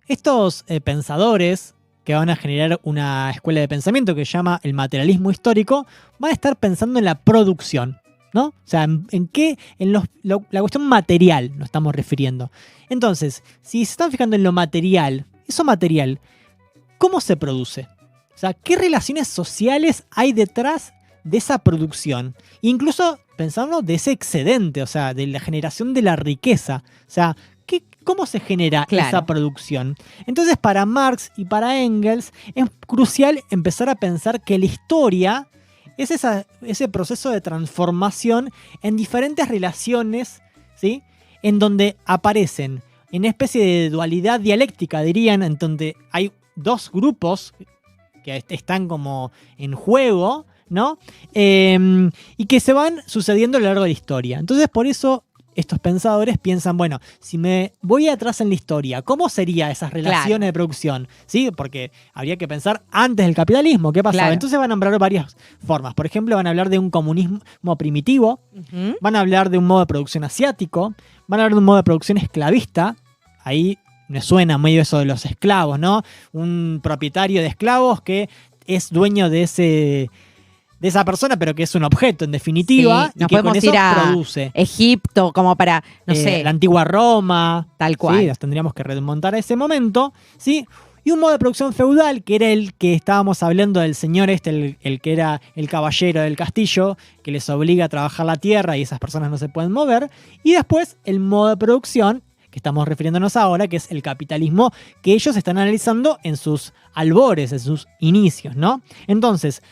Speaker 2: Estos pensadores que van a generar una escuela de pensamiento que se llama el materialismo histórico, van a estar pensando en la producción, ¿no? O sea, la cuestión material nos estamos refiriendo. Entonces, si se están fijando en lo material, eso material, ¿cómo se produce? O sea, ¿qué relaciones sociales hay detrás de esa producción? Incluso pensando de ese excedente, o sea, de la generación de la riqueza. O sea, ¿cómo se genera esa producción? Entonces, para Marx y para Engels es crucial empezar a pensar que la historia es ese proceso de transformación en diferentes relaciones, ¿sí? En donde aparecen en una especie de dualidad dialéctica, dirían, en donde hay 2 grupos que están como en juego, ¿no? Y que se van sucediendo a lo largo de la historia. Entonces, por eso estos pensadores piensan, bueno, si me voy atrás en la historia, ¿cómo serían esas relaciones de producción? ¿Sí? Porque habría que pensar antes del capitalismo, ¿qué pasaba?
Speaker 3: Claro.
Speaker 2: Entonces van a nombrar varias formas. Por ejemplo, van a hablar de un comunismo primitivo, van a hablar de un modo de producción asiático, van a hablar de un modo de producción esclavista. Ahí me suena medio eso de los esclavos, ¿no? Un propietario de esclavos que es dueño de esa persona, pero que es un objeto en definitiva,
Speaker 3: Sí,
Speaker 2: y
Speaker 3: nos
Speaker 2: que con
Speaker 3: podemos
Speaker 2: eso
Speaker 3: ir a
Speaker 2: produce.
Speaker 3: Egipto como para, no sé,
Speaker 2: La antigua Roma.
Speaker 3: tal cual.
Speaker 2: Sí, nos tendríamos que remontar a ese momento, ¿sí? Y un modo de producción feudal, que era el que estábamos hablando del señor el que era el caballero del castillo, que les obliga a trabajar la tierra y esas personas no se pueden mover. Y después el modo de producción, que estamos refiriéndonos ahora, que es el capitalismo, que ellos están analizando en sus albores, en sus inicios, ¿no? Entonces,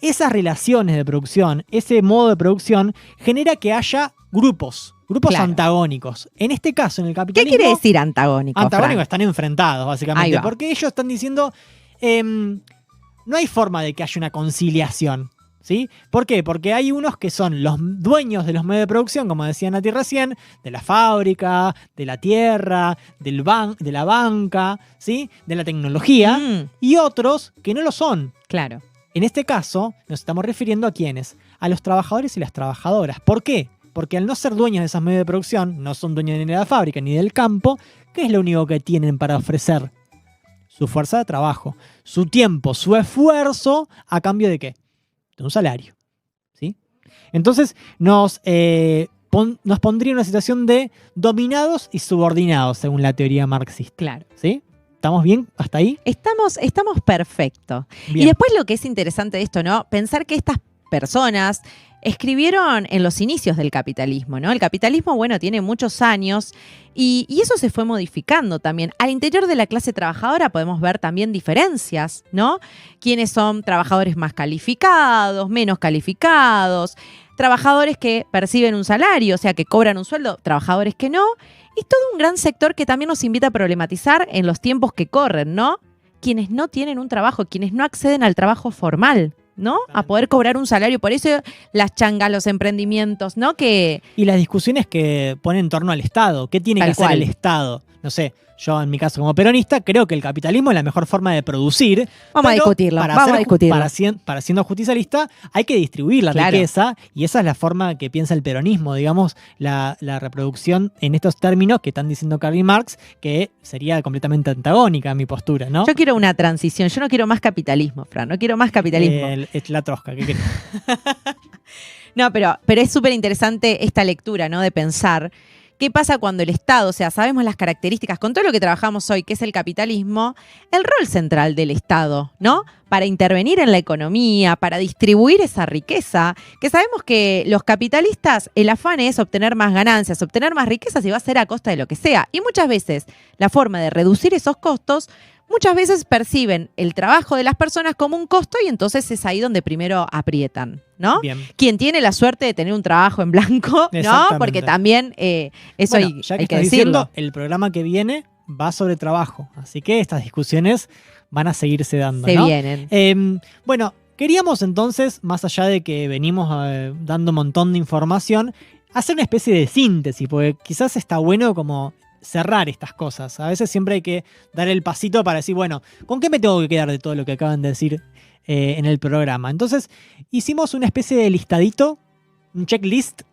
Speaker 2: esas relaciones de producción, ese modo de producción, genera que haya grupos
Speaker 3: Claro.
Speaker 2: antagónicos. En este caso, en el
Speaker 3: ¿Qué
Speaker 2: capitalismo...
Speaker 3: quiere decir antagónico?
Speaker 2: Antagónicos,
Speaker 3: Fran?
Speaker 2: están enfrentados,
Speaker 3: Ahí
Speaker 2: básicamente.
Speaker 3: va.
Speaker 2: Porque ellos están diciendo, no hay forma de que haya una conciliación, ¿sí? ¿Por qué? Porque hay unos que son los dueños de los medios de producción, como decía Nati recién, de la fábrica, de la tierra, de la banca, ¿sí? De la tecnología, y otros que no lo son.
Speaker 3: Claro.
Speaker 2: En este caso, nos estamos refiriendo a quiénes, a los trabajadores y las trabajadoras. ¿Por qué? Porque al no ser dueños de esos medios de producción, no son dueños ni de la fábrica ni del campo, ¿qué es lo único que tienen para ofrecer? Su fuerza de trabajo, su tiempo, su esfuerzo, ¿a cambio de qué? De un salario, ¿sí? Entonces nos pondría en una situación de dominados y subordinados, según la teoría marxista.
Speaker 3: Claro.
Speaker 2: ¿Sí? ¿Estamos bien hasta ahí?
Speaker 3: Estamos perfectos.
Speaker 2: Bien.
Speaker 3: Y después lo que es interesante de esto, ¿no? Pensar que estas personas escribieron en los inicios del capitalismo, ¿no? El capitalismo, bueno, tiene muchos años y eso se fue modificando también. Al interior de la clase trabajadora podemos ver también diferencias, ¿no? Quiénes son trabajadores más calificados, menos calificados. trabajadores que perciben un salario, o sea, que cobran un sueldo, trabajadores que no, y todo un gran sector que también nos invita a problematizar en los tiempos que corren, ¿no? Quienes no tienen un trabajo, quienes no acceden al trabajo formal, ¿no? A poder cobrar un salario. Por eso las changas, los emprendimientos, ¿no?
Speaker 2: Y las discusiones que ponen en torno al Estado. ¿Qué tiene que hacer el Estado? No sé, yo en mi caso como peronista creo que el capitalismo es la mejor forma de producir.
Speaker 3: Vamos a discutirlo,
Speaker 2: Para siendo justicialista hay que distribuir la riqueza y esa es la forma que piensa el peronismo, digamos, la reproducción en estos términos que están diciendo Karl y Marx, que sería completamente antagónica a mi postura, ¿no?
Speaker 3: Yo quiero una transición, yo no quiero más capitalismo, Fran, no quiero más capitalismo.
Speaker 2: La trosca, ¿qué querés?
Speaker 3: No, pero es súper interesante esta lectura, ¿no? De pensar qué pasa cuando el Estado, o sea, sabemos las características, con todo lo que trabajamos hoy, que es el capitalismo, el rol central del Estado, ¿no? Para intervenir en la economía, para distribuir esa riqueza, que sabemos que los capitalistas, el afán es obtener más ganancias, obtener más riquezas y va a ser a costa de lo que sea. Y muchas veces la forma de reducir esos costos, muchas veces perciben el trabajo de las personas como un costo y entonces es ahí donde primero aprietan, ¿no?
Speaker 2: Bien.
Speaker 3: Quien tiene la suerte de tener un trabajo en blanco, ¿no? Porque también eso
Speaker 2: bueno, ya que
Speaker 3: hay que
Speaker 2: estás
Speaker 3: decirlo.
Speaker 2: diciendo, el programa que viene va sobre trabajo, así que estas discusiones van a seguirse dando,
Speaker 3: Se
Speaker 2: ¿no?
Speaker 3: vienen.
Speaker 2: Bueno, queríamos entonces, más allá de que venimos dando un montón de información, hacer una especie de síntesis, porque quizás está bueno como cerrar estas cosas. A veces siempre hay que dar el pasito para decir, bueno, ¿con qué me tengo que quedar de todo lo que acaban de decir en el programa? Entonces, hicimos una especie de listadito, un checklist,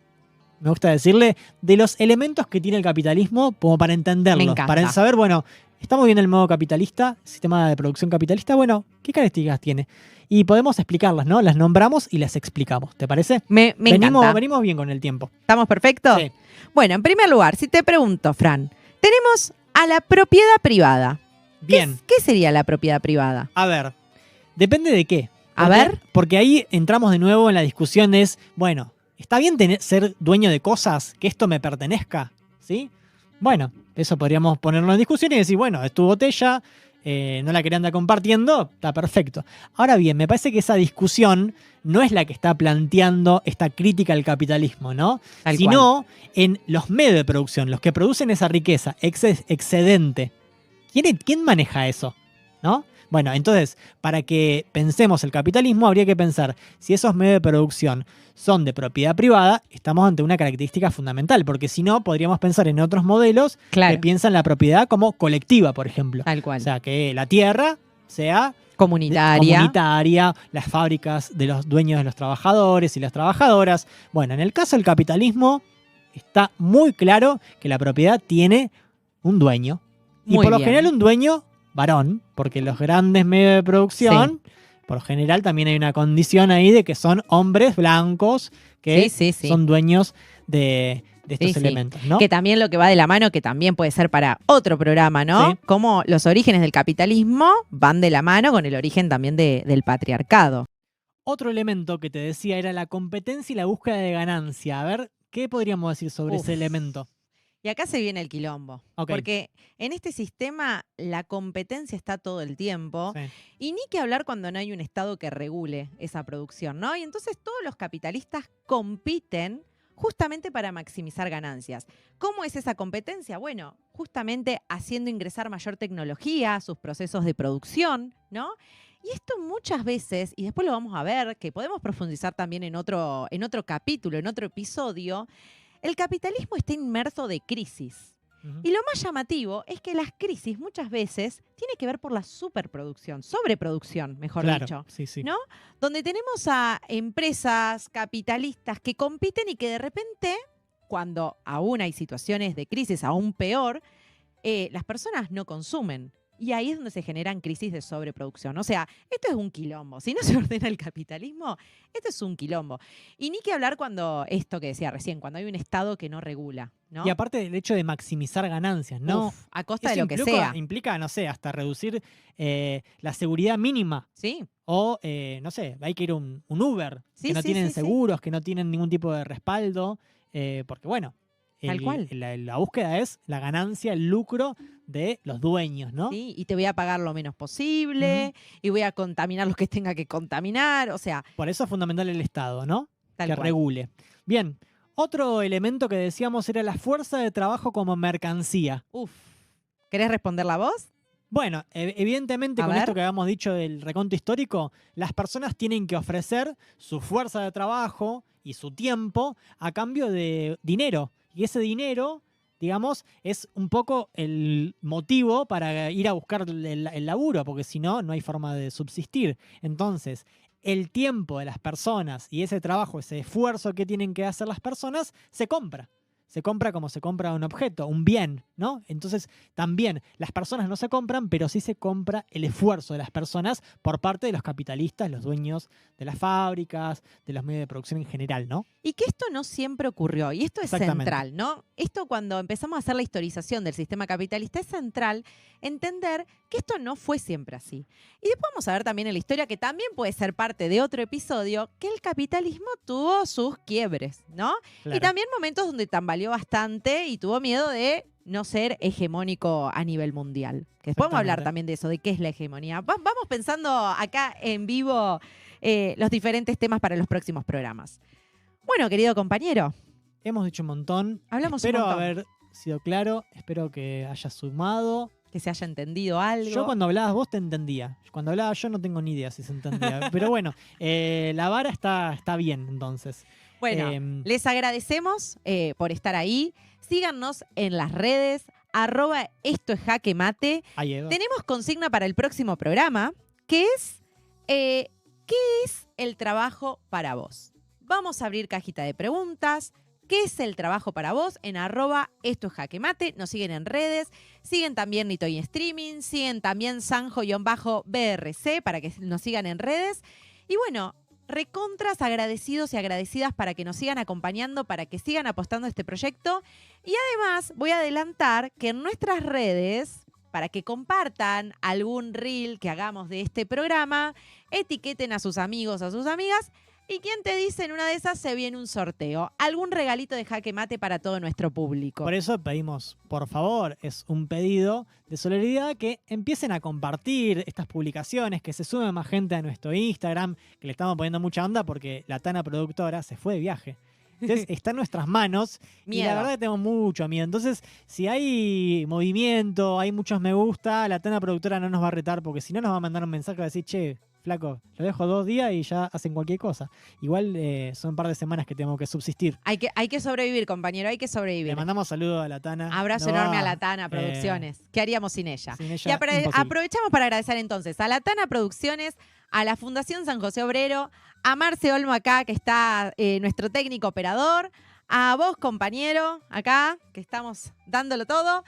Speaker 2: me gusta decirle, de los elementos que tiene el capitalismo como para entenderlo, para saber, bueno, estamos viendo el modo capitalista, sistema de producción capitalista, bueno, ¿qué características tiene? Y podemos explicarlas, ¿no? Las nombramos y las explicamos, ¿te parece?
Speaker 3: Me encanta.
Speaker 2: Venimos bien con el tiempo.
Speaker 3: ¿Estamos perfectos?
Speaker 2: Sí.
Speaker 3: Bueno, en primer lugar, si te pregunto, Fran, tenemos a la propiedad privada.
Speaker 2: Bien.
Speaker 3: ¿Qué sería la propiedad privada?
Speaker 2: A ver, depende de qué.
Speaker 3: A ver.
Speaker 2: Porque ahí entramos de nuevo en la discusión bueno, ¿está bien ser dueño de cosas, que esto me pertenezca? ¿Sí? Bueno, eso podríamos ponerlo en discusión y decir, bueno, es tu botella, no la quería andar compartiendo, está perfecto. Ahora bien, me parece que esa discusión no es la que está planteando esta crítica al capitalismo, ¿no? Sino en los medios de producción, los que producen esa riqueza, excedente. ¿Quién maneja eso? ¿No? Bueno, entonces, para que pensemos el capitalismo, habría que pensar si esos medios de producción son de propiedad privada, estamos ante una característica fundamental, porque si no, podríamos pensar en otros modelos que piensan la propiedad como colectiva, por ejemplo.
Speaker 3: Tal cual.
Speaker 2: O sea, que la tierra sea
Speaker 3: comunitaria,
Speaker 2: las fábricas de los dueños de los trabajadores y las trabajadoras. Bueno, en el caso del capitalismo, está muy claro que la propiedad tiene un dueño. Y por lo general un dueño varón, porque los grandes medios de producción, por lo general también hay una condición ahí de que son hombres blancos que son dueños de estos elementos, ¿no?
Speaker 3: Que también lo que va de la mano, que también puede ser para otro programa, ¿no?
Speaker 2: Sí.
Speaker 3: Cómo los orígenes del capitalismo van de la mano con el origen también del patriarcado.
Speaker 2: Otro elemento que te decía era la competencia y la búsqueda de ganancia. A ver, ¿qué podríamos decir sobre ese elemento?
Speaker 3: Y acá se viene el quilombo, porque en este sistema la competencia está todo el tiempo y ni que hablar cuando no hay un Estado que regule esa producción, ¿no? Y entonces todos los capitalistas compiten justamente para maximizar ganancias. ¿Cómo es esa competencia? Bueno, justamente haciendo ingresar mayor tecnología a sus procesos de producción, ¿no? Y esto muchas veces, y después lo vamos a ver, que podemos profundizar también en otro capítulo, en otro episodio, el capitalismo está inmerso de crisis. Y lo más llamativo es que las crisis muchas veces tienen que ver por la superproducción, sobreproducción, mejor dicho. ¿No? Donde tenemos a empresas capitalistas que compiten y que de repente, cuando aún hay situaciones de crisis aún peor, las personas no consumen. Y ahí es donde se generan crisis de sobreproducción. O sea, esto es un quilombo. Si no se ordena el capitalismo, esto es un quilombo. Y ni que hablar cuando, esto que decía recién, cuando hay un Estado que no regula, ¿no?
Speaker 2: Y aparte del hecho de maximizar ganancias, ¿no?
Speaker 3: A costa de lo que sea.
Speaker 2: Implica, no sé, hasta reducir la seguridad mínima.
Speaker 3: Sí.
Speaker 2: O, no sé, hay que ir un Uber, que no tienen seguros, que no tienen ningún tipo de respaldo, porque bueno,
Speaker 3: Tal cual.
Speaker 2: La búsqueda es la ganancia, el lucro de los dueños, ¿no?
Speaker 3: Sí, y te voy a pagar lo menos posible, y voy a contaminar los que tenga que contaminar, o sea...
Speaker 2: Por eso es fundamental el Estado, ¿no?
Speaker 3: Tal
Speaker 2: que
Speaker 3: cual.
Speaker 2: regule. Bien, otro elemento que decíamos era la fuerza de trabajo como mercancía.
Speaker 3: Uf. ¿Querés responder la voz?
Speaker 2: Bueno, evidentemente
Speaker 3: A
Speaker 2: con
Speaker 3: ver.
Speaker 2: esto que habíamos dicho del reconto histórico, las personas tienen que ofrecer su fuerza de trabajo y su tiempo a cambio de dinero. Y ese dinero, digamos, es un poco el motivo para ir a buscar el laburo, porque si no, no hay forma de subsistir. Entonces, el tiempo de las personas y ese trabajo, ese esfuerzo que tienen que hacer las personas, se compra. Se compra como se compra un objeto, un bien, ¿no? Entonces, también las personas no se compran, pero sí se compra el esfuerzo de las personas por parte de los capitalistas, los dueños de las fábricas, de los medios de producción en general, ¿no?
Speaker 3: Y que esto no siempre ocurrió, y esto es
Speaker 2: Exactamente.
Speaker 3: central, ¿no? Esto cuando empezamos a hacer la historización del sistema capitalista es central entender que esto no fue siempre así. Y después vamos a ver también en la historia, que también puede ser parte de otro episodio, que el capitalismo tuvo sus quiebres, ¿no?
Speaker 2: Claro.
Speaker 3: Y también momentos donde tambaleó bastante y tuvo miedo de no ser hegemónico a nivel mundial. Que después vamos a hablar
Speaker 2: Exactamente.
Speaker 3: también de eso, de qué es la hegemonía. Vamos pensando acá en vivo los diferentes temas para los próximos programas. Bueno, querido compañero,
Speaker 2: Hemos dicho un montón.
Speaker 3: Hablamos un
Speaker 2: Espero
Speaker 3: montón.
Speaker 2: haber sido claro, espero que haya sumado.
Speaker 3: que se haya entendido algo.
Speaker 2: Yo cuando hablabas vos te entendía. Cuando hablaba yo no tengo ni idea si se entendía. Pero bueno, la vara está bien entonces.
Speaker 3: Bueno, les agradecemos por estar ahí. Síganos en las redes, @estoesjaquemate.
Speaker 2: Ahí, Eva.
Speaker 3: Tenemos consigna para el próximo programa, que es ¿qué es el trabajo para vos? Vamos a abrir cajita de preguntas. ¿Qué es el trabajo para vos? En @estoesjaquemate. Nos siguen en redes. Siguen también Nitoy Streaming. Siguen también Sanjo_BRC para que nos sigan en redes. Y bueno, recontras agradecidos y agradecidas para que nos sigan acompañando, para que sigan apostando a este proyecto. Y además voy a adelantar que en nuestras redes, para que compartan algún reel que hagamos de este programa, etiqueten a sus amigos, a sus amigas. Y quién te dice, en una de esas se viene un sorteo. Algún regalito de jaque mate para todo nuestro público.
Speaker 2: Por eso pedimos, por favor, es un pedido de solidaridad que empiecen a compartir estas publicaciones, que se sume más gente a nuestro Instagram, que le estamos poniendo mucha onda porque la Tana productora se fue de viaje. Entonces está en nuestras manos y
Speaker 3: Miedo.
Speaker 2: la verdad que tenemos mucho miedo. Entonces, si hay movimiento, hay muchos me gusta, la Tana productora no nos va a retar porque si no nos va a mandar un mensaje a decir, che, flaco, lo dejo 2 días y ya hacen cualquier cosa. Igual son un par de semanas que tengo que subsistir.
Speaker 3: Hay que sobrevivir, compañero, hay que sobrevivir.
Speaker 2: Le mandamos saludos a la Tana.
Speaker 3: Abrazo
Speaker 2: No
Speaker 3: enorme
Speaker 2: va,
Speaker 3: a la Tana Producciones. ¿Qué haríamos sin ella?
Speaker 2: sin
Speaker 3: Y
Speaker 2: ella, imposible.
Speaker 3: aprovechamos para agradecer entonces a la Tana Producciones, a la Fundación San José Obrero, a Marce Olmo acá, que está nuestro técnico operador, a vos, compañero, acá, que estamos dándolo todo.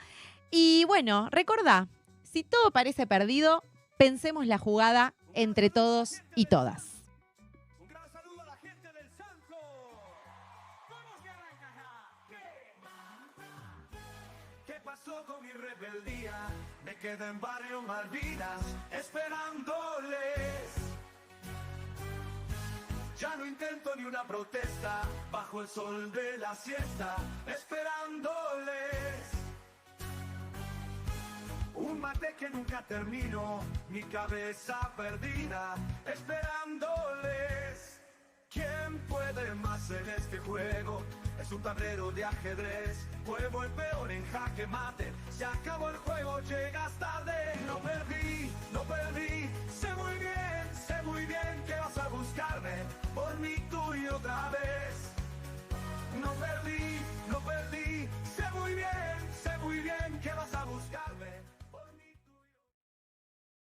Speaker 3: Y bueno, recordá, si todo parece perdido, pensemos la jugada entre todos y todas.
Speaker 1: Un gran saludo a la gente del Sanjo. ¡Vamos que arranca ya! ¿Qué pasó con mi rebeldía? Me quedé en Barrio Malvinas esperándoles. Ya no intento ni una protesta bajo el sol de la siesta esperándoles. Un mate que nunca termino, mi cabeza perdida, esperándoles. ¿Quién puede más en este juego? Es un tablero de ajedrez. Muevo el peón en jaque mate. Se acabó el juego, llegas tarde. No perdí, sé muy bien que vas a buscarme por mi tuyo otra vez. No perdí, sé muy bien que vas a buscar.